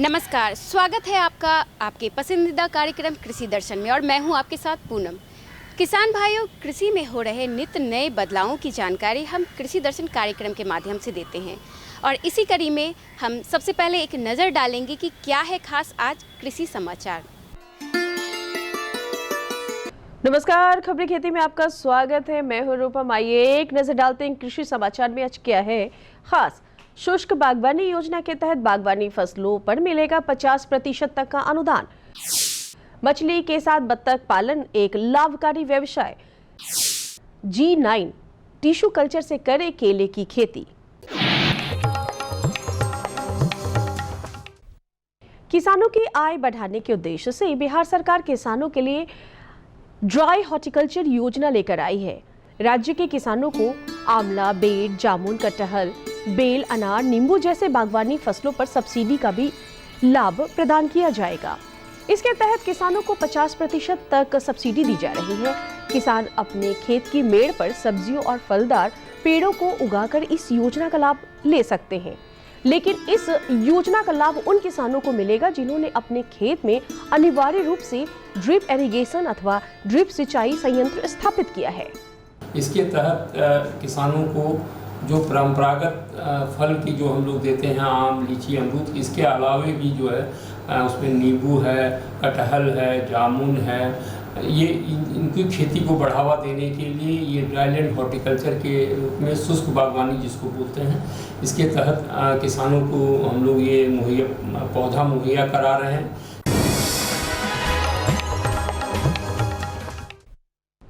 नमस्कार, स्वागत है आपका आपके पसंदीदा कार्यक्रम कृषि दर्शन में और मैं हूं आपके साथ पूनम। किसान भाइयों, कृषि में हो रहे नित्य नए बदलावों की जानकारी हम कृषि दर्शन कार्यक्रम के माध्यम से देते हैं और इसी कड़ी में हम सबसे पहले एक नज़र डालेंगे कि क्या है खास आज कृषि समाचार। नमस्कार, खबरी खेती में आपका स्वागत है। मैं हूं रूपम। आइए एक नजर डालते हैं कृषि समाचार में आज क्या है खास। शुष्क बागवानी योजना के तहत बागवानी फसलों पर मिलेगा 50% तक का अनुदान। मछली के साथ बत्तख पालन एक लाभकारी व्यवसाय। G9 टिश्यू कल्चर से करे केले की खेती। किसानों की आय बढ़ाने के उद्देश्य से बिहार सरकार किसानों के लिए ड्राई हॉर्टिकल्चर योजना लेकर आई है। राज्य के किसानों को आंवला, बेर, जामुन, कटहल, बेल, अनार, नींबू जैसे बागवानी फसलों पर सब्सिडी का भी लाभ प्रदान किया जाएगा। इसके तहत किसानों को 50% तक सब्सिडी दी जा रही है। किसान अपने खेत की मेड़ पर सब्जियों और फलदार पेड़ों को उगाकर इस योजना का लाभ ले सकते हैं। लेकिन इस योजना का लाभ उन किसानों को मिलेगा जिन्होंने अपने खेत में अनिवार्य रूप से ड्रिप इरिगेशन अथवा ड्रिप सिंचाई संयंत्र स्थापित किया है। इसके तहत किसानों को जो परंपरागत फल की जो हम लोग देते हैं, आम, लीची, अमरूद, इसके अलावे भी जो है उसमें नींबू है, कटहल है, जामुन है, ये इनकी खेती को बढ़ावा देने के लिए ये ड्राईलैंड हॉर्टिकल्चर के रूप में शुष्क बागवानी जिसको बोलते हैं, इसके तहत किसानों को हम लोग ये पौधा मुहैया करा रहे हैं।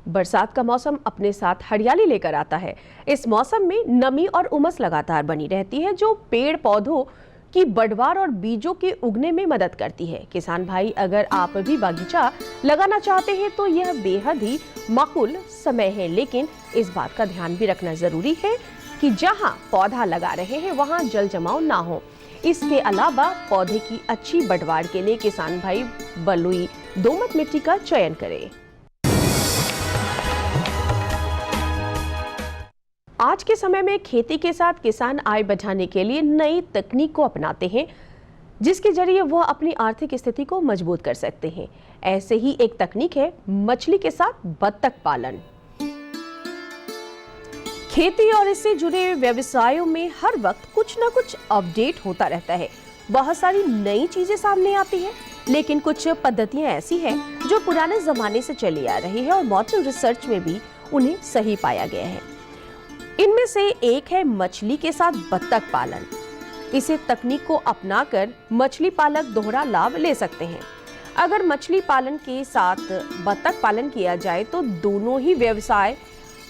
बरसात का मौसम अपने साथ हरियाली लेकर आता है। इस मौसम में नमी और उमस लगातार बनी रहती है जो पेड़ पौधों की बढ़वार और बीजों के उगने में मदद करती है। किसान भाई, अगर आप भी बागीचा लगाना चाहते हैं तो यह बेहद ही माकूल समय है, लेकिन इस बात का ध्यान भी रखना जरूरी है कि जहां पौधा लगा रहे हैं वहां जल जमाव ना हो। इसके अलावा पौधे की अच्छी बढ़वार के लिए किसान भाई बलुई दोमट मिट्टी का चयन करें। आज के समय में खेती के साथ किसान आय बढ़ाने के लिए नई तकनीक को अपनाते हैं जिसके जरिए वह अपनी आर्थिक स्थिति को मजबूत कर सकते हैं। ऐसे ही एक तकनीक है मछली के साथ बत्तख पालन। खेती और इससे जुड़े व्यवसायों में हर वक्त कुछ ना कुछ अपडेट होता रहता है। बहुत सारी नई चीजें सामने आती हैं, लेकिन कुछ पद्धतियां ऐसी हैं जो पुराने जमाने से चली आ रही है और मॉडर्न रिसर्च में भी उन्हें सही पाया गया है। इनमें से एक है मछली के साथ बत्तख पालन। इसे तकनीक को अपनाकर मछली पालक दोहरा लाभ ले सकते हैं। अगर मछली पालन के साथ बत्तख पालन किया जाए तो दोनों ही व्यवसाय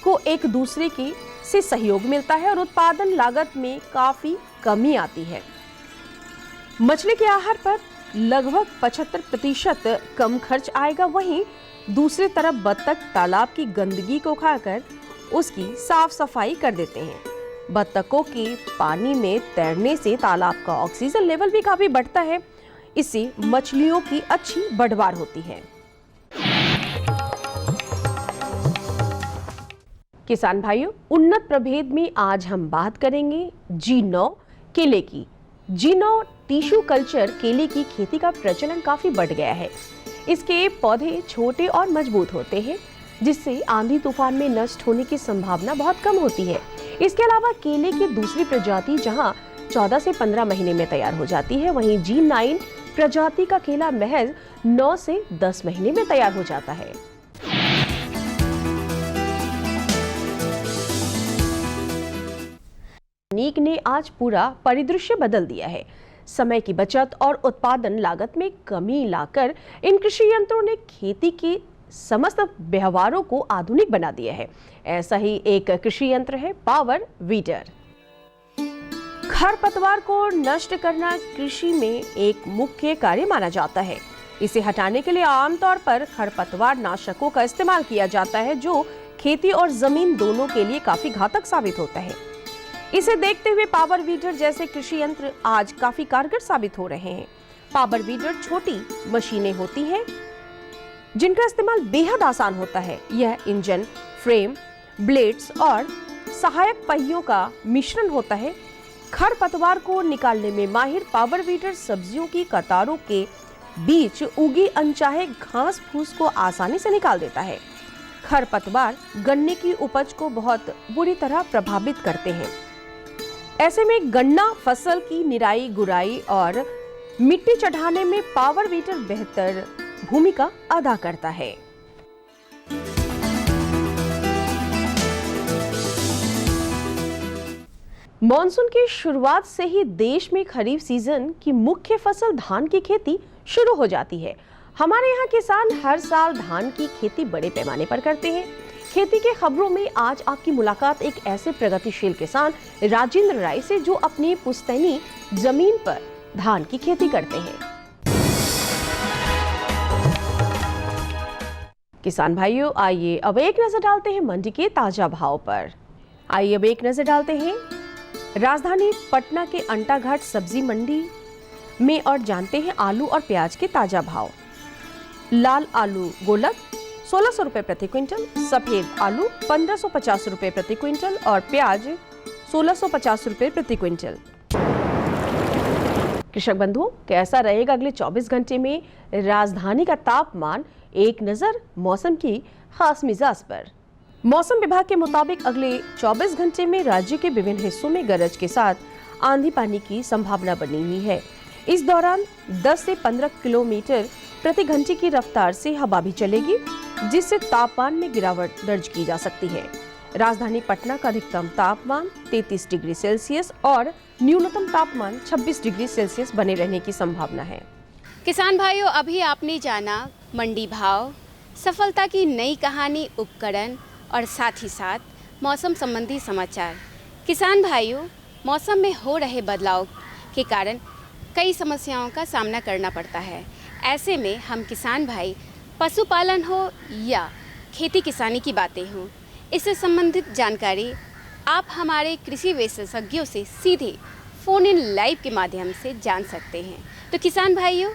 को एक दूसरे की से सहयोग मिलता है और उत्पादन लागत में काफी कमी आती है। मछली के आहार पर लगभग 75% कम खर्च आएगा। वहीं दूसरी तरफ बत्तख तालाब की गंदगी को खाकर उसकी साफ सफाई कर देते हैं। बत्तखों के पानी में तैरने से तालाब का ऑक्सीजन लेवल भी काफी बढ़ता है। इससे मछलियों की अच्छी बढ़वार होती है। किसान भाइयों, उन्नत प्रभेद में आज हम बात करेंगे G9 केले की। G9 टिश्यू कल्चर केले की खेती का प्रचलन काफी बढ़ गया है। इसके पौधे छोटे और मजबूत होते हैं जिससे आंधी तूफान में नष्ट होने की संभावना बहुत कम होती है। इसके अलावा केले की दूसरी प्रजाति जहां 14 से 15 महीने में तैयार हो जाती है, वहीं G9 प्रजाति का केला महज 9 से 10 महीने में तैयार हो जाता है। तकनीक ने आज पूरा परिदृश्य बदल दिया है। समय की बचत और उत्पादन लागत में कमी लाकर इन कृषि यंत्रों ने खेती के समस्त व्यवहारों को आधुनिक बना दिया है। ऐसा ही एक कृषि यंत्र है पावर वीडर। खरपतवार को नष्ट करना कृषि में एक मुख्य कार्य माना जाता है। इसे हटाने के लिए आमतौर पर खरपतवार नाशकों का इस्तेमाल किया जाता है जो खेती और जमीन दोनों के लिए काफी घातक साबित होता है। इसे देखते हुए पावर वीडर जैसे कृषि यंत्र आज काफी कारगर साबित हो रहे हैं। पावर वीडर छोटी मशीनें होती हैं जिनका इस्तेमाल बेहद आसान होता है। यह इंजन, फ्रेम, ब्लेड्स और सहायक पहियों का मिश्रण होता है खरपतवार को निकालने में माहिर पावर वीडर सब्जियों की कतारों के बीच उगी अनचाहे घास फूस को आसानी से निकाल देता है। खरपतवार गन्ने की उपज को बहुत बुरी तरह प्रभावित करते हैं। ऐसे में गन्ना फसल की निराई गुराई और मिट्टी चढ़ाने में पावर वीडर बेहतर भूमिका अदा करता है। मॉनसून की शुरुआत से ही देश में खरीफ सीजन की मुख्य फसल धान की खेती शुरू हो जाती है। हमारे यहाँ किसान हर साल धान की खेती बड़े पैमाने पर करते हैं। खेती के खबरों में आज आपकी मुलाकात एक ऐसे प्रगतिशील किसान राजेंद्र राय से जो अपनी पुश्तैनी जमीन पर धान की खेती करते हैं। किसान भाइयों, आइए अब एक नजर डालते हैं मंडी के ताजा भाव पर। आइए अब एक नजर डालते हैं राजधानी पटना के अंटाघाट सब्जी मंडी में और जानते हैं आलू और प्याज के ताजा भाव। लाल आलू गोलक 1600 रुपए प्रति क्विंटल, सफेद आलू 1550 रुपए प्रति क्विंटल और प्याज 1650 रुपए प्रति क्विंटल। कृषक बंधुओं, कैसा रहेगा अगले 24 घंटे में राजधानी का तापमान? एक नजर मौसम की खास मिजाज पर। मौसम विभाग के मुताबिक अगले 24 घंटे में राज्य के विभिन्न हिस्सों में गरज के साथ आंधी पानी की संभावना बनी हुई है। इस दौरान 10 से 15 किलोमीटर प्रति घंटे की रफ्तार से हवा भी चलेगी, जिससे तापमान में गिरावट दर्ज की जा सकती है। राजधानी पटना का अधिकतम तापमान 33 डिग्री सेल्सियस और न्यूनतम तापमान 26 डिग्री सेल्सियस बने रहने की संभावना है। किसान भाइयों, अभी आपने जाना मंडी भाव, सफलता की नई कहानी, उपकरण और साथ ही साथ मौसम संबंधी समाचार। किसान भाइयों, मौसम में हो रहे बदलाव के कारण कई समस्याओं का सामना करना पड़ता है। ऐसे में हम किसान भाई, पशुपालन हो या खेती किसानी की बातें हों, इससे संबंधित जानकारी आप हमारे कृषि विशेषज्ञों से सीधे फ़ोन इन लाइव के माध्यम से जान सकते हैं। तो किसान भाइयों,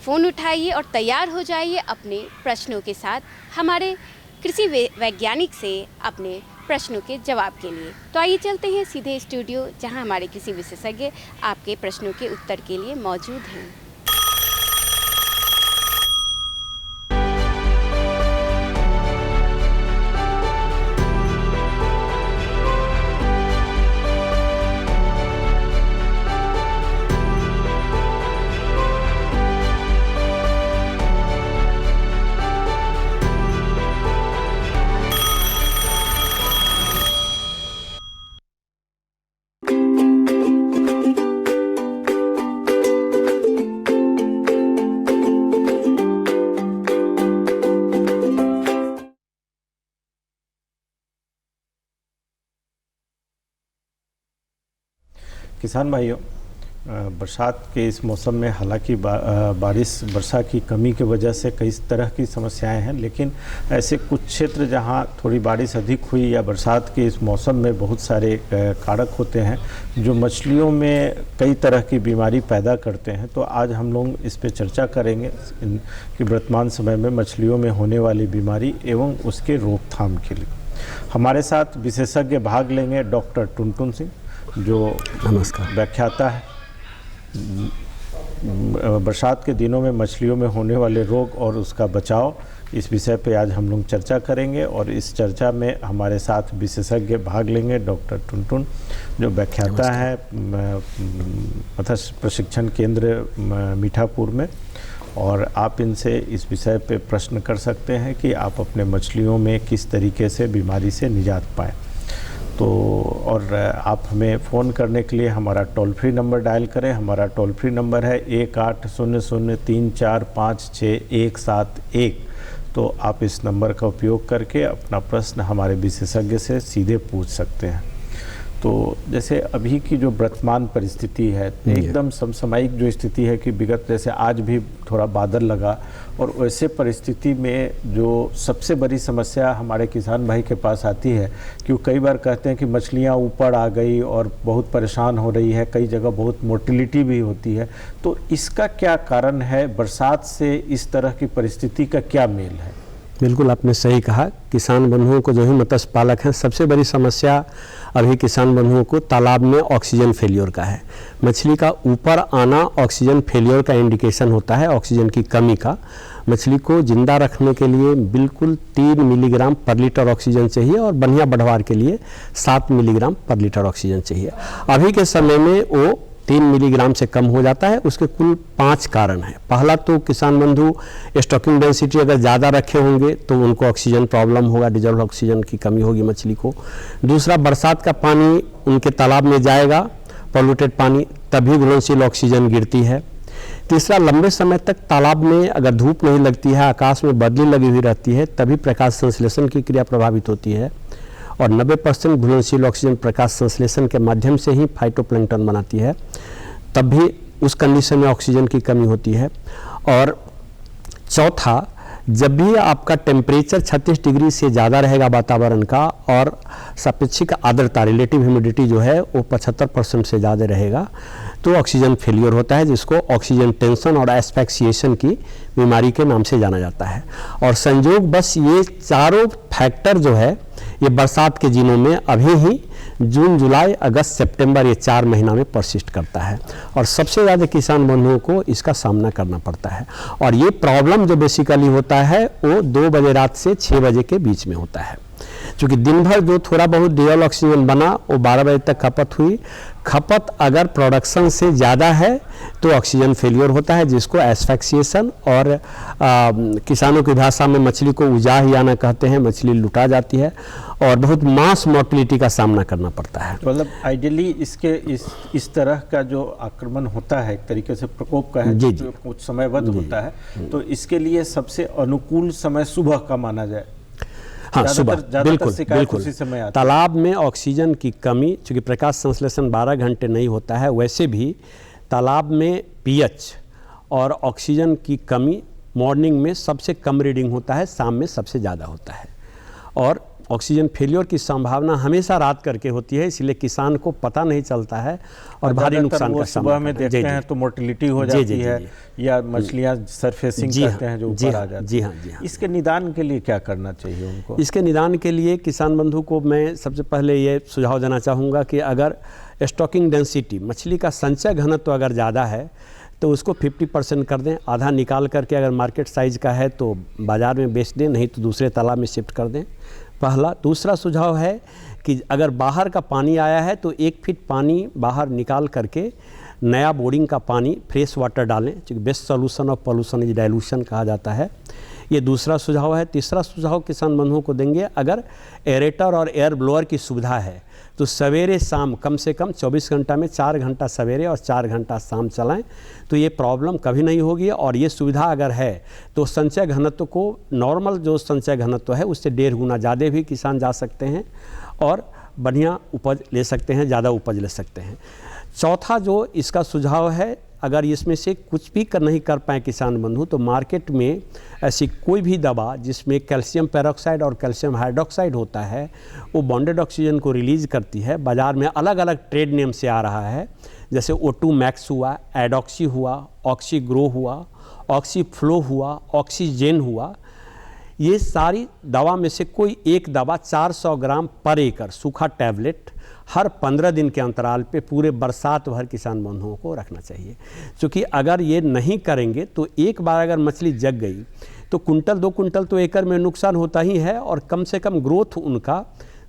फ़ोन उठाइए और तैयार हो जाइए अपने प्रश्नों के साथ हमारे कृषि वैज्ञानिक से अपने प्रश्नों के जवाब के लिए। तो आइए चलते हैं सीधे स्टूडियो, जहां हमारे कृषि विशेषज्ञ आपके प्रश्नों के उत्तर के लिए मौजूद हैं। किसान भाइयों, बरसात के इस मौसम में हालांकि बारिश वर्षा की कमी की वजह से कई तरह की समस्याएं हैं, लेकिन ऐसे कुछ क्षेत्र जहां थोड़ी बारिश अधिक हुई या बरसात के इस मौसम में बहुत सारे कारक होते हैं जो मछलियों में कई तरह की बीमारी पैदा करते हैं। तो आज हम लोग इस पे चर्चा करेंगे कि वर्तमान समय में मछलियों में होने वाली बीमारी एवं उसके रोकथाम के लिए। हमारे साथ विशेषज्ञ भाग लेंगे डॉक्टर टुनटुन सिंह, जो नमस्कार व्याख्याता है। बरसात के दिनों में मछलियों में होने वाले रोग और उसका बचाव, इस विषय पे आज हम लोग चर्चा करेंगे। और इस चर्चा में हमारे साथ विशेषज्ञ भाग लेंगे डॉक्टर टुनटुन, जो व्याख्याता है मत्स्य प्रशिक्षण केंद्र मीठापुर में। और आप इनसे इस विषय पे प्रश्न कर सकते हैं कि आप अपने मछलियों में किस तरीके से बीमारी से निजात पाएँ। तो और आप हमें फ़ोन करने के लिए हमारा टोल फ्री नंबर डायल करें। हमारा टोल फ्री नंबर है 180034566171। तो आप इस नंबर का उपयोग करके अपना प्रश्न हमारे विशेषज्ञ से सीधे पूछ सकते हैं। तो जैसे अभी की जो वर्तमान परिस्थिति है, एकदम समसामयिक जो स्थिति है कि विगत जैसे आज भी थोड़ा बादल लगा, और वैसे परिस्थिति में जो सबसे बड़ी समस्या हमारे किसान भाई के पास आती है कि वो कई बार कहते हैं कि मछलियाँ ऊपर आ गई और बहुत परेशान हो रही है, कई जगह बहुत मोर्टिलिटी भी होती है। तो इसका क्या कारण है? बरसात से इस तरह की परिस्थिति का क्या मेल है? बिल्कुल आपने सही कहा। किसान बंधुओं को जो ही मत्स्य पालक हैं, सबसे बड़ी समस्या अभी किसान बंधुओं को तालाब में ऑक्सीजन फेलियर का है। मछली का ऊपर आना ऑक्सीजन फेलियर का इंडिकेशन होता है, ऑक्सीजन की कमी का। मछली को जिंदा रखने के लिए बिल्कुल 3 मिलीग्राम पर लीटर ऑक्सीजन चाहिए और बढ़िया बढ़वार के लिए 7 मिलीग्राम पर लीटर ऑक्सीजन चाहिए। अभी के समय में वो 3 मिलीग्राम से कम हो जाता है। उसके कुल 5 कारण हैं। पहला तो किसान बंधु स्टॉकिंग डेंसिटी अगर ज़्यादा रखे होंगे तो उनको ऑक्सीजन प्रॉब्लम होगा, डिजर्व ऑक्सीजन की कमी होगी मछली को। दूसरा, बरसात का पानी उनके तालाब में जाएगा, पॉल्यूटेड पानी, तभी घुलनशील ऑक्सीजन गिरती है। तीसरा, लंबे समय तक तालाब में अगर धूप नहीं लगती है, आकाश में बदली लगी हुई रहती है, तभी प्रकाश संश्लेषण की क्रिया प्रभावित होती है और 90% घुलनशील ऑक्सीजन प्रकाश संश्लेषण के माध्यम से ही फाइटोप्लैंक्टन बनाती है, तब भी उस कंडीशन में ऑक्सीजन की कमी होती है। और चौथा, जब भी आपका टेम्परेचर 36 डिग्री से ज़्यादा रहेगा वातावरण का और सापेक्षिक आर्द्रता रिलेटिव ह्यूमिडिटी जो है वो 75% से ज़्यादा रहेगा, तो ऑक्सीजन फेलियर होता है, जिसको ऑक्सीजन टेंशन और एस्फिक्सिएशन की बीमारी के नाम से जाना जाता है। और संयोग बस ये चारों फैक्टर जो है ये बरसात के दिनों में अभी ही जून, जुलाई, अगस्त, सितंबर, ये 4 महीना में परसिस्ट करता है और सबसे ज़्यादा किसान बंधुओं को इसका सामना करना पड़ता है। और ये प्रॉब्लम जो बेसिकली होता है वो 2 बजे रात से 6 बजे के बीच में होता है, क्योंकि दिन भर जो थोड़ा बहुत डिजल ऑक्सीजन बना वो 12 बजे तक खपत हुई। खपत अगर प्रोडक्शन से ज़्यादा है तो ऑक्सीजन फेलियर होता है, जिसको एस्फिक्सिएशन और किसानों की भाषा में मछली को उजाहियाना कहते हैं। मछली लुटा जाती है और बहुत मास मोर्टिलिटी का सामना करना पड़ता है। मतलब आइडियली इसके इस तरह का जो आक्रमण होता है, एक तरीके से प्रकोप का है, जो कुछ समयबद्ध होता है, तो इसके लिए सबसे अनुकूल समय सुबह का माना जाए। हाँ, सुबह बिल्कुल। तालाब में ऑक्सीजन की कमी, चूँकि प्रकाश संश्लेषण 12 घंटे नहीं होता है, वैसे भी तालाब में पीएच और ऑक्सीजन की कमी मॉर्निंग में सबसे कम रीडिंग होता है, शाम में सबसे ज़्यादा होता है। और ऑक्सीजन फेलियर की संभावना हमेशा रात करके होती है, इसलिए किसान को पता नहीं चलता है और भारी नुकसान का सुबह में देखते हैं तो मोर्टिलिटी हो जाती है या मछलियां सरफेसिंग करते हैं जो ऊपर आ जाती है। जी हाँ। इसके निदान के लिए क्या करना चाहिए उनको? इसके निदान के लिए किसान बंधु को मैं सबसे पहले ये सुझाव देना चाहूँगा कि अगर स्टॉकिंग डेंसिटी, मछली का संचय घनत्व अगर ज़्यादा है तो उसको 50% कर दें। आधा निकाल करके अगर मार्केट साइज़ का है तो बाज़ार में बेच दें, नहीं तो दूसरे तालाब में शिफ्ट कर दें, पहला। दूसरा सुझाव है कि अगर बाहर का पानी आया है तो 1 फीट पानी बाहर निकाल करके नया बोरिंग का पानी फ्रेश वाटर डालें, क्योंकि best solution of pollution is dilution कहा जाता है। ये दूसरा सुझाव है। तीसरा सुझाव किसान बंधुओं को देंगे, अगर एरेटर और एयर ब्लोअर की सुविधा है तो सवेरे शाम कम से कम 24 घंटा में 4 घंटा सवेरे और 4 घंटा शाम चलाएं, तो ये प्रॉब्लम कभी नहीं होगी। और ये सुविधा अगर है तो संचय घनत्व को, नॉर्मल जो संचय घनत्व है उससे 1.5 गुना ज़्यादा भी किसान जा सकते हैं और बढ़िया उपज ले सकते हैं, ज़्यादा उपज ले सकते हैं। चौथा जो इसका सुझाव है, अगर इसमें से कुछ भी नहीं कर पाए किसान बंधु, तो मार्केट में ऐसी कोई भी दवा जिसमें कैल्शियम पेरोक्साइड और कैल्शियम हाइड्रोक्साइड होता है, वो बॉन्डेड ऑक्सीजन को रिलीज़ करती है। बाज़ार में अलग अलग ट्रेड नेम से आ रहा है, जैसे O2 मैक्स हुआ, एडॉक्सी हुआ, ऑक्सीग्रो हुआ, ऑक्सीफ्लो हुआ, ऑक्सीजेन हुआ। ये सारी दवा में से कोई एक दवा 400 ग्राम पर एकड़ सूखा टैबलेट हर 15 दिन के अंतराल पे पूरे बरसात भर किसान बंधुओं को रखना चाहिए। क्योंकि अगर ये नहीं करेंगे तो एक बार अगर मछली जग गई तो कुंटल 2 कुंटल तो एकड़ में नुकसान होता ही है और कम से कम ग्रोथ उनका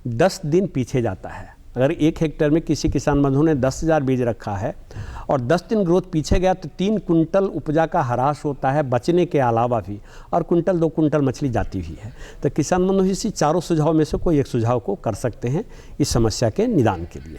10 दिन पीछे जाता है। अगर 1 हेक्टेयर में किसी किसान बंधु ने 10,000 बीज रखा है और 10 दिन ग्रोथ पीछे गया तो 3 कुंटल उपजा का ह्रास होता है बचने के अलावा भी, और कुंटल 2 कुंटल मछली जाती भी है। तो किसान बंधु इसी चारों सुझाव में से कोई एक सुझाव को कर सकते हैं इस समस्या के निदान के लिए।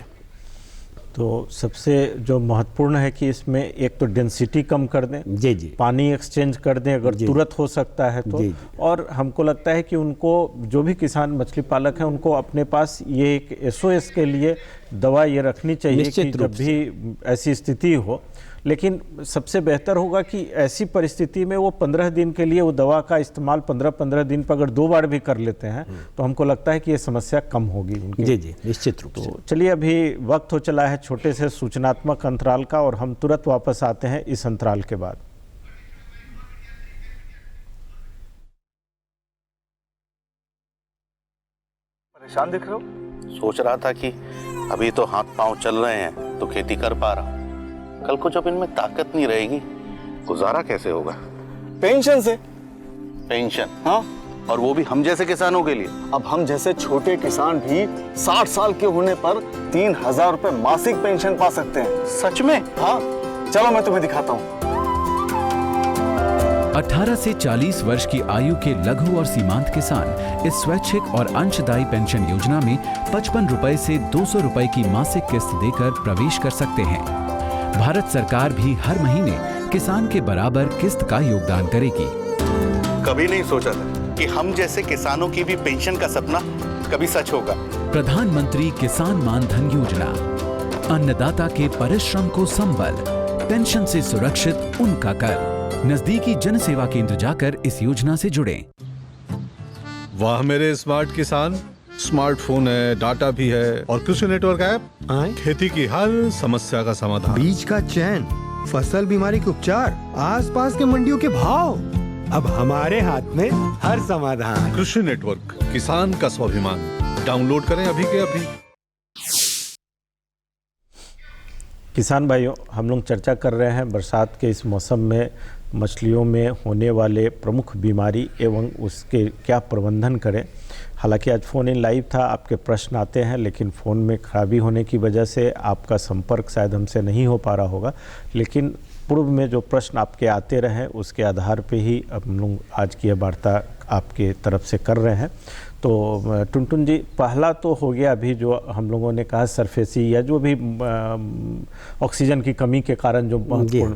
तो सबसे जो महत्वपूर्ण है कि इसमें एक तो डेंसिटी कम कर दें, जी, पानी एक्सचेंज कर दें अगर तुरंत हो सकता है तो, और हमको लगता है कि उनको जो भी किसान मछली पालक हैं उनको अपने पास ये एक SOS के लिए दवा ये रखनी चाहिए कि जब भी ऐसी स्थिति हो। लेकिन सबसे बेहतर होगा कि ऐसी परिस्थिति में वो 15 दिन के लिए वो दवा का इस्तेमाल 15-15 दिन पर अगर 2 बार भी कर लेते हैं तो हमको लगता है कि ये समस्या कम होगी उनकी। जी, निश्चित रूप से। तो चलिए, अभी वक्त हो चला है छोटे से सूचनात्मक अंतराल का और हम तुरंत वापस आते हैं इस अंतराल के बाद। परेशान दिख रहे हो? सोच रहा था कि अभी तो हाथ पांव चल रहे हैं तो खेती कर पा रहा, कल को जब इनमें ताकत नहीं रहेगी गुजारा कैसे होगा? पेंशन से। पेंशन? हाँ, और वो भी हम जैसे किसानों के लिए। अब हम जैसे छोटे किसान भी 60 साल के होने पर 3,000 रुपए मासिक पेंशन पा सकते हैं। सच में? हाँ, चलो मैं तुम्हें दिखाता हूँ। 18 से 40 वर्ष की आयु के लघु और सीमांत किसान इस स्वैच्छिक और अंशदायी पेंशन योजना में 55 रुपए से 200 रुपए की मासिक किस्त देकर प्रवेश कर सकते हैं। भारत सरकार भी हर महीने किसान के बराबर किस्त का योगदान करेगी। कभी नहीं सोचा था कि हम जैसे किसानों की भी पेंशन का सपना कभी सच होगा। प्रधानमंत्री किसान मान धन योजना, अन्नदाता के परिश्रम को संबल, पेंशन से सुरक्षित उनका कर। नजदीकी जन सेवा केंद्र जाकर इस योजना से जुड़ें। वाह मेरे स्मार्ट किसान, स्मार्टफोन है, डाटा भी है और कृषि नेटवर्क ऐप खेती की हर समस्या का समाधान। बीज का चयन, फसल बीमारी के उपचार, आसपास के मंडियों के भाव, अब हमारे हाथ में हर समाधान। कृषि नेटवर्क, किसान का स्वाभिमान। डाउनलोड करें अभी के अभी। किसान भाइयों, हम लोग चर्चा कर रहे हैं बरसात के इस मौसम में मछलियों में होने वाले प्रमुख बीमारी एवं उसके क्या प्रबंधन करें। हालांकि आज फ़ोन इन लाइव था, आपके प्रश्न आते हैं, लेकिन फ़ोन में खराबी होने की वजह से आपका संपर्क शायद हमसे नहीं हो पा रहा होगा। लेकिन पूर्व में जो प्रश्न आपके आते रहे उसके आधार पे ही हम लोग आज की वार्ता आपके तरफ से कर रहे हैं। तो टुनटुन जी, पहला तो हो गया अभी जो हम लोगों ने कहा सरफेसी या जो भी ऑक्सीजन की कमी के कारण जो महत्वपूर्ण।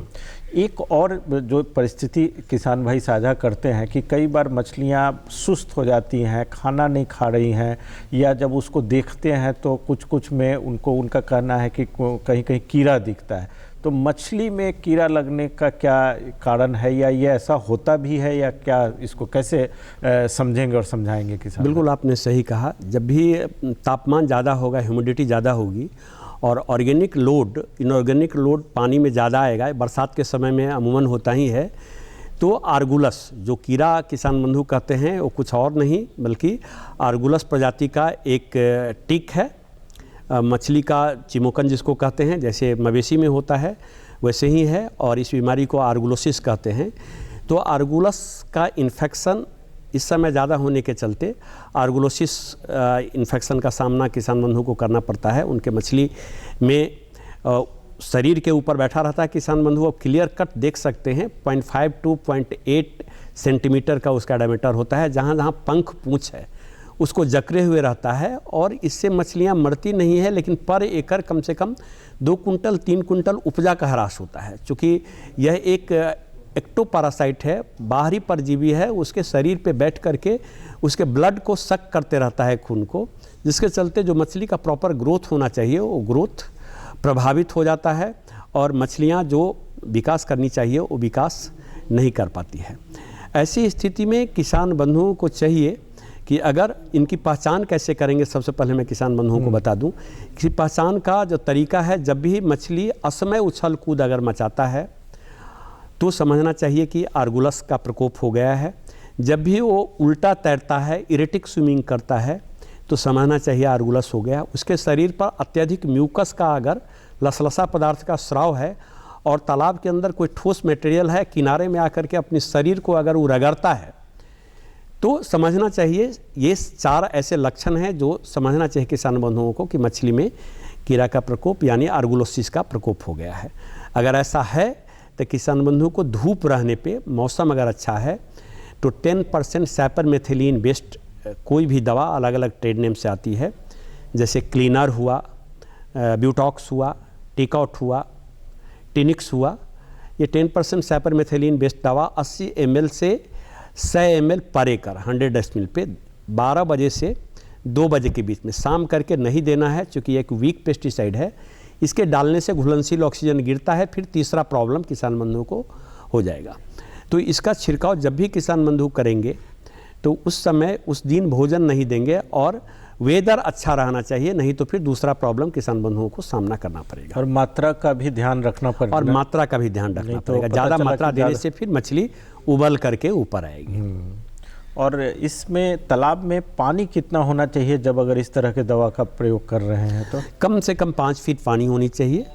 एक और जो परिस्थिति किसान भाई साझा करते हैं कि कई बार मछलियां सुस्त हो जाती हैं, खाना नहीं खा रही हैं, या जब उसको देखते हैं तो कुछ कुछ में उनका कहना है कि कहीं कहीं कीड़ा दिखता है। तो मछली में कीड़ा लगने का क्या कारण है, या ये ऐसा होता भी है, या क्या इसको कैसे समझेंगे और समझाएंगे किसान? बिल्कुल आपने सही कहा। जब भी तापमान ज़्यादा होगा, ह्यूमिडिटी ज़्यादा होगी और ऑर्गेनिक लोड, इनऑर्गेनिक लोड पानी में ज़्यादा आएगा, बरसात के समय में अमूमन होता ही है, तो आर्गुलस जो कीड़ा किसान बंधु कहते हैं वो कुछ और नहीं बल्कि आर्गुलस प्रजाति का एक टिक है। मछली का चिमोकन जिसको कहते हैं, जैसे मवेशी में होता है वैसे ही है, और इस बीमारी को आर्गुलोसिस कहते हैं। तो आर्गुलस का इन्फेक्शन इस समय ज़्यादा होने के चलते आर्गुलोसिस इन्फेक्शन का सामना किसान बंधु को करना पड़ता है। उनके मछली में शरीर के ऊपर बैठा रहता है किसान बंधु। अब क्लियर कट देख सकते हैं 0.5 to 0.8 सेंटीमीटर का उसका डायमीटर होता है। जहाँ जहाँ पंख पूँछ है उसको जकड़े हुए रहता है, और इससे मछलियाँ मरती नहीं है, लेकिन पर एकड़ कम से कम 2 कुंटल 3 कुंटल उपजा का ह्रास होता है। चूँकि यह एक एक्टोपैरासाइट है, बाहरी परजीवी है, उसके शरीर पे बैठ करके उसके ब्लड को सक करते रहता है, खून को, जिसके चलते जो मछली का प्रॉपर ग्रोथ होना चाहिए वो ग्रोथ प्रभावित हो जाता है, और मछलियाँ जो विकास करनी चाहिए वो विकास नहीं कर पाती है। ऐसी स्थिति में किसान बंधुओं को चाहिए कि अगर इनकी पहचान कैसे करेंगे। सबसे पहले मैं किसान बंधुओं को बता दूं कि पहचान का जो तरीका है, जब भी मछली असमय उछल कूद अगर मचाता है तो समझना चाहिए कि आर्गुलस का प्रकोप हो गया है। जब भी वो उल्टा तैरता है, इरेटिक स्विमिंग करता है, तो समझना चाहिए आर्गुलस हो गया। उसके शरीर पर अत्यधिक म्यूकस का अगर लसलसा पदार्थ का स्राव है, और तालाब के अंदर कोई ठोस मटेरियल है, किनारे में आकर के अपने शरीर को अगर वो रगड़ता है, तो समझना चाहिए। ये 4 ऐसे लक्षण हैं जो समझना चाहिए किसान बंधुओं को कि मछली में कीड़ा का प्रकोप यानी आर्गुलोसिस का प्रकोप हो गया है। अगर ऐसा है तो किसान बंधु को धूप रहने पे, मौसम अगर अच्छा है, तो 10% सैपरमेथिलीन बेस्ड कोई भी दवा, अलग अलग ट्रेड नेम से आती है, जैसे क्लीनर हुआ, ब्यूटॉक्स हुआ, टिकआउट हुआ, टिनिक्स हुआ, ये 10% सैपरमेथिलीन बेस्ड दवा 80 ml से 100 ml पर एकड़ 100 डेसिमल पे 12 बजे से 2 बजे के बीच में शाम करके नहीं देना है, क्योंकि एक वीक पेस्टिसाइड है। इसके डालने से घुलनशील ऑक्सीजन गिरता है, फिर तीसरा प्रॉब्लम किसान बंधु को हो जाएगा। तो इसका छिड़काव जब भी किसान बंधु करेंगे तो उस समय उस दिन भोजन नहीं देंगे, और वेदर अच्छा रहना चाहिए, नहीं तो फिर दूसरा प्रॉब्लम किसान बंधुओं को सामना करना पड़ेगा। और मात्रा का भी ध्यान रखना पड़ेगा। और मात्रा का भी ध्यान रखना पड़ेगा। ज़्यादा मात्रा देने से फिर मछली उबल करके ऊपर आएगी। और इसमें तालाब में पानी कितना होना चाहिए जब अगर इस तरह के दवा का प्रयोग कर रहे हैं तो? कम से कम 5 फीट पानी होनी चाहिए।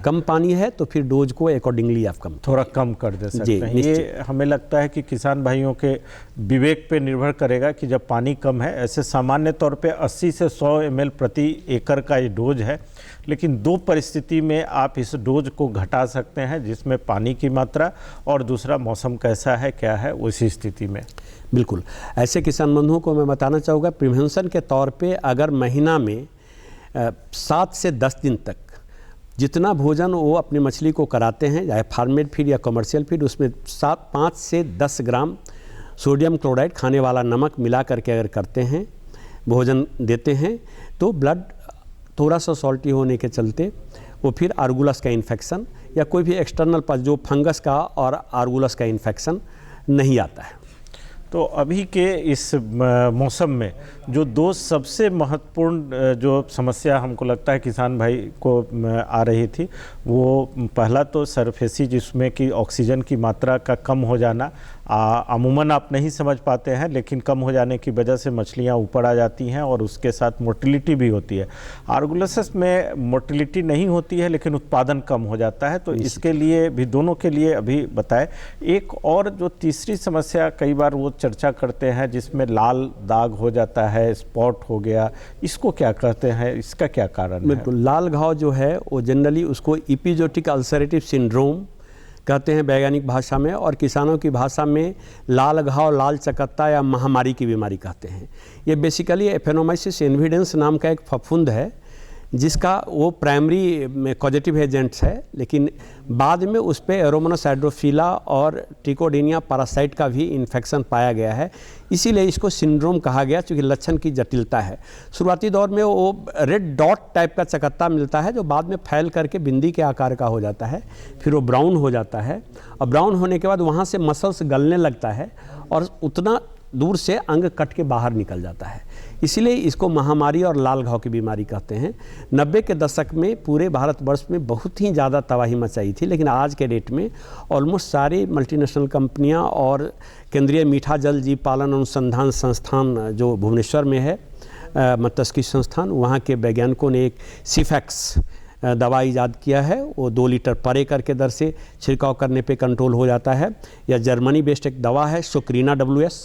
कम पानी है तो फिर डोज को अकॉर्डिंगली आप थोड़ा कम कर दे सकते हैं। ये हमें लगता है कि किसान भाइयों के विवेक पे निर्भर करेगा कि जब पानी कम है, ऐसे सामान्य तौर पे 80 से 100 ml प्रति एकड़ का ये डोज है, लेकिन 2 परिस्थिति में आप इस डोज को घटा सकते हैं, जिसमें पानी की मात्रा और दूसरा मौसम कैसा है क्या है उसी स्थिति में। बिल्कुल, ऐसे किसान बंधुओं को मैं बताना चाहूँगा, प्रिवेंशन के तौर पे अगर महीना में 7 से 10 दिन तक जितना भोजन वो अपनी मछली को कराते हैं, चाहे फार्मेड फीड या कमर्शियल फीड, उसमें 5 से 10 ग्राम सोडियम क्लोराइड खाने वाला नमक मिला करके अगर करते हैं, भोजन देते हैं, तो ब्लड थोड़ा सा सॉल्टी होने के चलते वो फिर आर्गुलस का इन्फेक्शन या कोई भी एक्सटर्नल पर जो फंगस का और आर्गुलस का इन्फेक्शन नहीं आता है। तो अभी के इस मौसम में जो 2 सबसे महत्वपूर्ण जो समस्या हमको लगता है किसान भाई को आ रही थी, वो पहला तो सरफेसी, जिसमें कि ऑक्सीजन की मात्रा का कम हो जाना, अमूमन आप नहीं समझ पाते हैं, लेकिन कम हो जाने की वजह से मछलियां ऊपर आ जाती हैं और उसके साथ मोटिलिटी भी होती है। आर्गुलस में मोटिलिटी नहीं होती है लेकिन उत्पादन कम हो जाता है, तो इसके लिए भी, दोनों के लिए अभी बताएं। एक और जो तीसरी समस्या कई बार वो चर्चा करते हैं जिसमें लाल दाग हो जाता है, स्पॉट हो गया, इसको क्या कहते हैं, इसका क्या कारण है? बिल्कुल, लाल घाव जो है वो जनरली उसको एपिजोटिक अल्सरेटिव सिंड्रोम कहते हैं वैज्ञानिक भाषा में, और किसानों की भाषा में लाल घाव, लाल चकत्ता या महामारी की बीमारी कहते हैं। ये बेसिकली एफेनोमाइसिस इन्विडेंस नाम का एक फफूंद है जिसका वो प्राइमरी में कॉजेटिव एजेंट्स है, लेकिन बाद में उस पर एरोमोनस हाइड्रोफिला और ट्रिकोडीनिया पैरासाइट का भी इन्फेक्शन पाया गया है, इसीलिए इसको सिंड्रोम कहा गया, क्योंकि लक्षण की जटिलता है। शुरुआती दौर में वो रेड डॉट टाइप का चकत्ता मिलता है जो बाद में फैल करके बिंदी के आकार का हो जाता है, फिर वो ब्राउन हो जाता है, और ब्राउन होने के बाद वहाँ से मसल्स गलने लगता है और उतना दूर से अंग कट के बाहर निकल जाता है, इसीलिए इसको महामारी और लाल घाव की बीमारी कहते हैं। 90 के दशक में पूरे भारतवर्ष में बहुत ही ज़्यादा तबाही मचाई थी, लेकिन आज के डेट में ऑलमोस्ट सारी मल्टीनेशनल कंपनियां और केंद्रीय मीठा जल जीव पालन अनुसंधान संस्थान जो भुवनेश्वर में है, मत्स्यिकी संस्थान, वहाँ के वैज्ञानिकों ने एक सिफेक्स दवा ईजाद किया है। वो 2 लीटर पर एकड़ के दर से छिड़काव करने पे कंट्रोल हो जाता है। या जर्मनी बेस्ड एक दवा है सोक्रीना WS,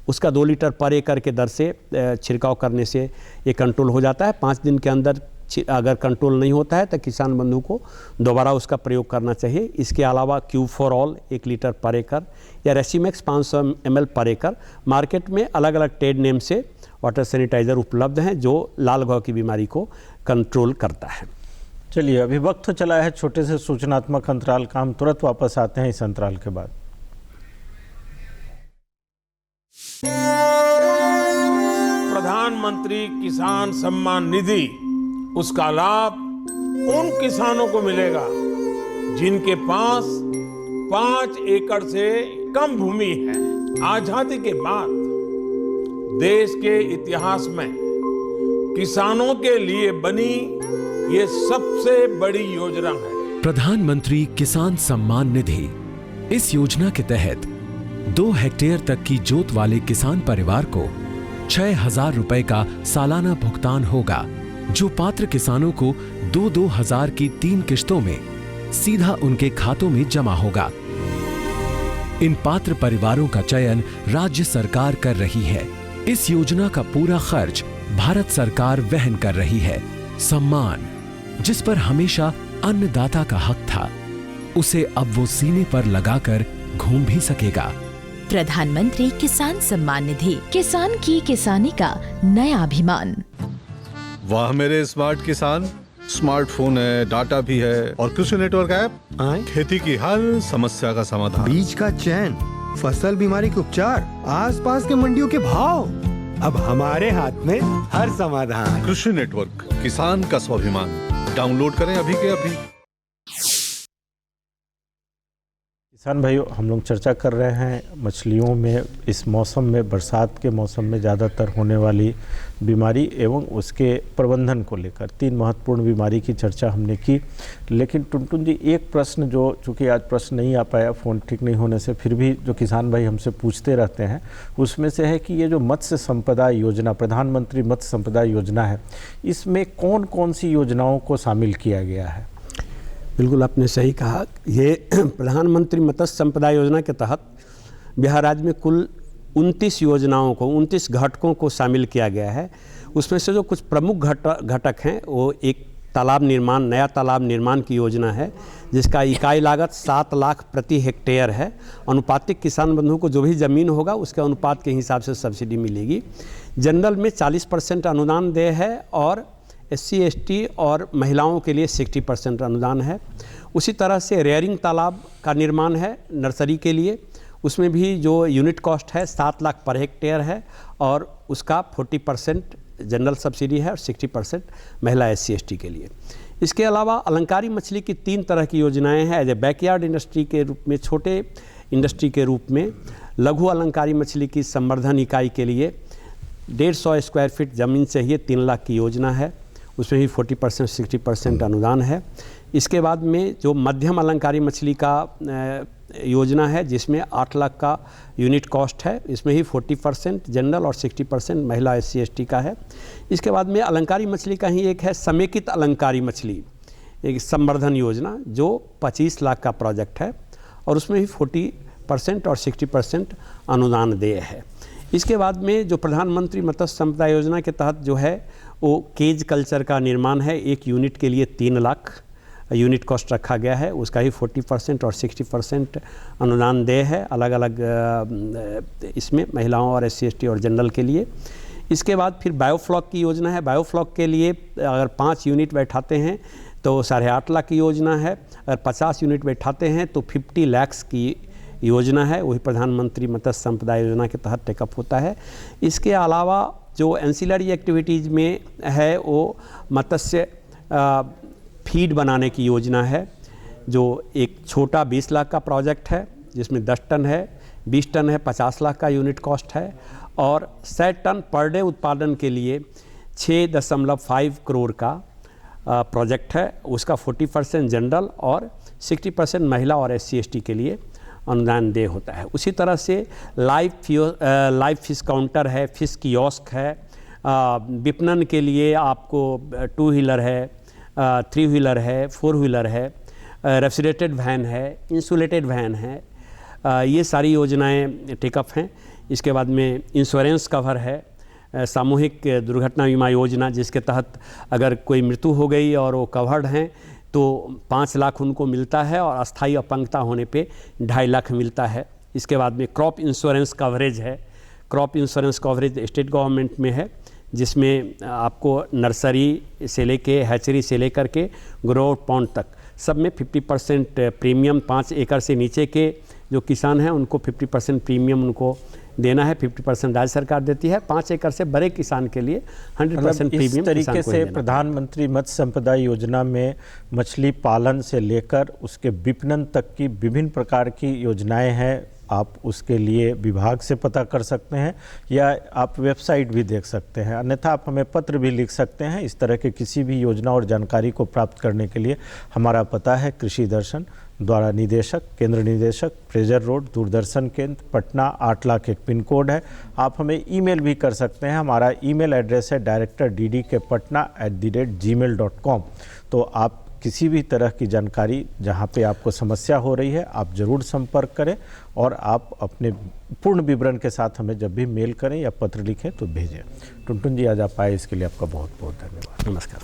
उसका 2 लीटर पर एकड़ के दर से छिड़काव करने से ये कंट्रोल हो जाता है। 5 दिन के अंदर अगर कंट्रोल नहीं होता है तो किसान बंधु को दोबारा उसका प्रयोग करना चाहिए। इसके अलावा क्यूब फॉर ऑल 1 लीटर पर एकड़ या रेसिमेक्स 500 ml पर एकड़, मार्केट में अलग अलग ट्रेड नेम से वाटर सैनिटाइज़र उपलब्ध हैं जो लाल घाव की बीमारी को कंट्रोल करता है। चलिए, अभी वक्त तो चला है छोटे से सूचनात्मक अंतराल का, हम तुरंत वापस आते हैं इस अंतराल के बाद। प्रधानमंत्री किसान सम्मान निधि, उसका लाभ उन किसानों को मिलेगा जिनके पास 5 एकड़ से कम भूमि है। आजादी के बाद देश के इतिहास में किसानों के लिए बनी ये सबसे बड़ी योजना है। प्रधानमंत्री किसान सम्मान निधि, इस योजना के तहत 2 हेक्टेयर तक की जोत वाले किसान परिवार को 6,000 रुपए का सालाना भुगतान होगा, जो पात्र किसानों को 2-2 हजार की 3 किश्तों में सीधा उनके खातों में जमा होगा। इन पात्र परिवारों का चयन राज्य सरकार कर रही है। इस योजना का पूरा खर्च भारत सरकार वहन कर रही है। सम्मान, जिस पर हमेशा अन्नदाता का हक था, उसे अब वो सीने पर लगाकर घूम भी सकेगा। प्रधानमंत्री किसान सम्मान निधि, किसान की किसानी का नया अभिमान। वाह मेरे स्मार्ट किसान, स्मार्टफोन है, डाटा भी है और कृषि नेटवर्क ऐप खेती की हर समस्या का समाधान। बीज का चयन, फसल बीमारी के उपचार, आसपास के मंडियों के भाव, अब हमारे हाथ में हर समाधान। कृषि नेटवर्क, किसान का स्वाभिमान। डाउनलोड करें अभी के अभी। किसान भाइयों, हम लोग चर्चा कर रहे हैं मछलियों में इस मौसम में, बरसात के मौसम में ज़्यादातर होने वाली बीमारी एवं उसके प्रबंधन को लेकर 3 महत्वपूर्ण बीमारी की चर्चा हमने की। लेकिन टुनटुन जी, एक प्रश्न जो चूँकि आज प्रश्न नहीं आ पाया फ़ोन ठीक नहीं होने से, फिर भी जो किसान भाई हमसे पूछते रहते हैं उसमें से है कि ये जो मत्स्य संपदा योजना, प्रधानमंत्री मत्स्य संपदा योजना है, इसमें कौन कौन सी योजनाओं को शामिल किया गया है? बिल्कुल आपने सही कहा। ये प्रधानमंत्री मत्स्य संपदा योजना के तहत बिहार राज्य में कुल 29 योजनाओं को, 29 घटकों को शामिल किया गया है। उसमें से जो कुछ प्रमुख घटक हैं वो एक तालाब निर्माण, नया तालाब निर्माण की योजना है, जिसका इकाई लागत 7 लाख प्रति हेक्टेयर है। अनुपातिक किसान बंधु को जो भी ज़मीन होगा उसके अनुपात के हिसाब से सब्सिडी मिलेगी। जनरल में 40% अनुदान देय है और SC ST और महिलाओं के लिए 60% अनुदान है। उसी तरह से रेयरिंग तालाब का निर्माण है नर्सरी के लिए, उसमें भी जो यूनिट कॉस्ट है 7 लाख पर हेक्टेयर है और उसका 40% जनरल सब्सिडी है और 60% महिला SC ST के लिए। इसके अलावा अलंकारी मछली की 3 तरह की योजनाएं हैं। एज ए बैकयार्ड इंडस्ट्री के रूप में, छोटे इंडस्ट्री के रूप में लघु अलंकारी मछली की संवर्धन इकाई के लिए 150 स्क्वायर फीट ज़मीन चाहिए, 3 लाख की योजना है। उसमें भी 40% 60% अनुदान है। इसके बाद में जो मध्यम अलंकारी मछली का योजना है, जिसमें 8 लाख का यूनिट कॉस्ट है, इसमें ही 40% जनरल और 60% महिला SC ST का है। इसके बाद में अलंकारी मछली का ही एक है समेकित अलंकारी मछली, एक संवर्धन योजना, जो 25 लाख का प्रोजेक्ट है और उसमें भी 40% और 60% अनुदान देय है। इसके बाद में जो प्रधानमंत्री मत्स्य संपदा योजना के तहत जो है वो केज कल्चर का निर्माण है। एक यूनिट के लिए 3 लाख यूनिट कॉस्ट रखा गया है, उसका ही 40% और 60% अनुदान देय है, अलग अलग इसमें महिलाओं और SC ST और जनरल के लिए। इसके बाद फिर बायोफ्लॉक की योजना है। बायोफ्लॉक के लिए अगर 5 यूनिट बैठाते हैं तो 8.5 लाख की योजना है। अगर 50 यूनिट बैठाते हैं तो 50 लाख की योजना है, वही प्रधानमंत्री मत्स्य संपदा योजना के तहत टेकअप होता है। इसके अलावा जो एंसिलरी एक्टिविटीज़ में है वो मत्स्य फीड बनाने की योजना है, जो एक छोटा 20 लाख का प्रोजेक्ट है, जिसमें 10 टन है, 20 टन है, 50 लाख का यूनिट कॉस्ट है और 100 टन पर डे उत्पादन के लिए 6.5 करोड़ का प्रोजेक्ट है। उसका 40% जनरल और 60% महिला और SC ST के लिए अनुदान देय होता है। उसी तरह से लाइव फिश काउंटर है, फिश कियोस्क है, विपणन के लिए आपको 2 व्हीलर है, 3 व्हीलर है, 4 व्हीलर है, रेफ्रिजरेटेड वैन है, इंसुलेटेड वैन है, ये सारी योजनाएं टेकअप हैं। इसके बाद में इंश्योरेंस कवर है, सामूहिक दुर्घटना बीमा योजना, जिसके तहत अगर कोई मृत्यु हो गई और वो कवर्ड हैं तो 5 लाख उनको मिलता है और अस्थायी अपंगता होने पे 2.5 लाख मिलता है। इसके बाद में क्रॉप इंश्योरेंस कवरेज है। Crop insurance coverage state government में है, जिसमें आपको नर्सरी से लेके हैचरी से लेकर के ग्रो पॉन्ड तक सब में 50% प्रीमियम, 5 एकड़ से नीचे के जो किसान हैं उनको 50% प्रीमियम उनको देना है, 50% राज्य सरकार देती है। 5 एकड़ से बड़े किसान के लिए 100% प्रीमियम। इस तरीके से प्रधानमंत्री मत्स्य संपदा योजना में मछली पालन से लेकर उसके विपणन तक की विभिन्न प्रकार की योजनाएं हैं। आप उसके लिए विभाग से पता कर सकते हैं या आप वेबसाइट भी देख सकते हैं, अन्यथा आप हमें पत्र भी लिख सकते हैं। इस तरह के किसी भी योजना और जानकारी को प्राप्त करने के लिए हमारा पता है कृषि दर्शन, द्वारा निदेशक, केंद्र निदेशक, फ्रेजर रोड, दूरदर्शन केंद्र, पटना 8 लाख 1 पिन कोड है। आप हमें ईमेल भी कर सकते हैं। हमारा ईमेल एड्रेस है director.ddkpatna@gmail.com। तो आप किसी भी तरह की जानकारी जहाँ पे आपको समस्या हो रही है, आप ज़रूर संपर्क करें और आप अपने पूर्ण विवरण के साथ हमें जब भी मेल करें या पत्र लिखें तो भेजें। टुनटुन जी, आज आप आए, इसके लिए आपका बहुत बहुत धन्यवाद। नमस्कार।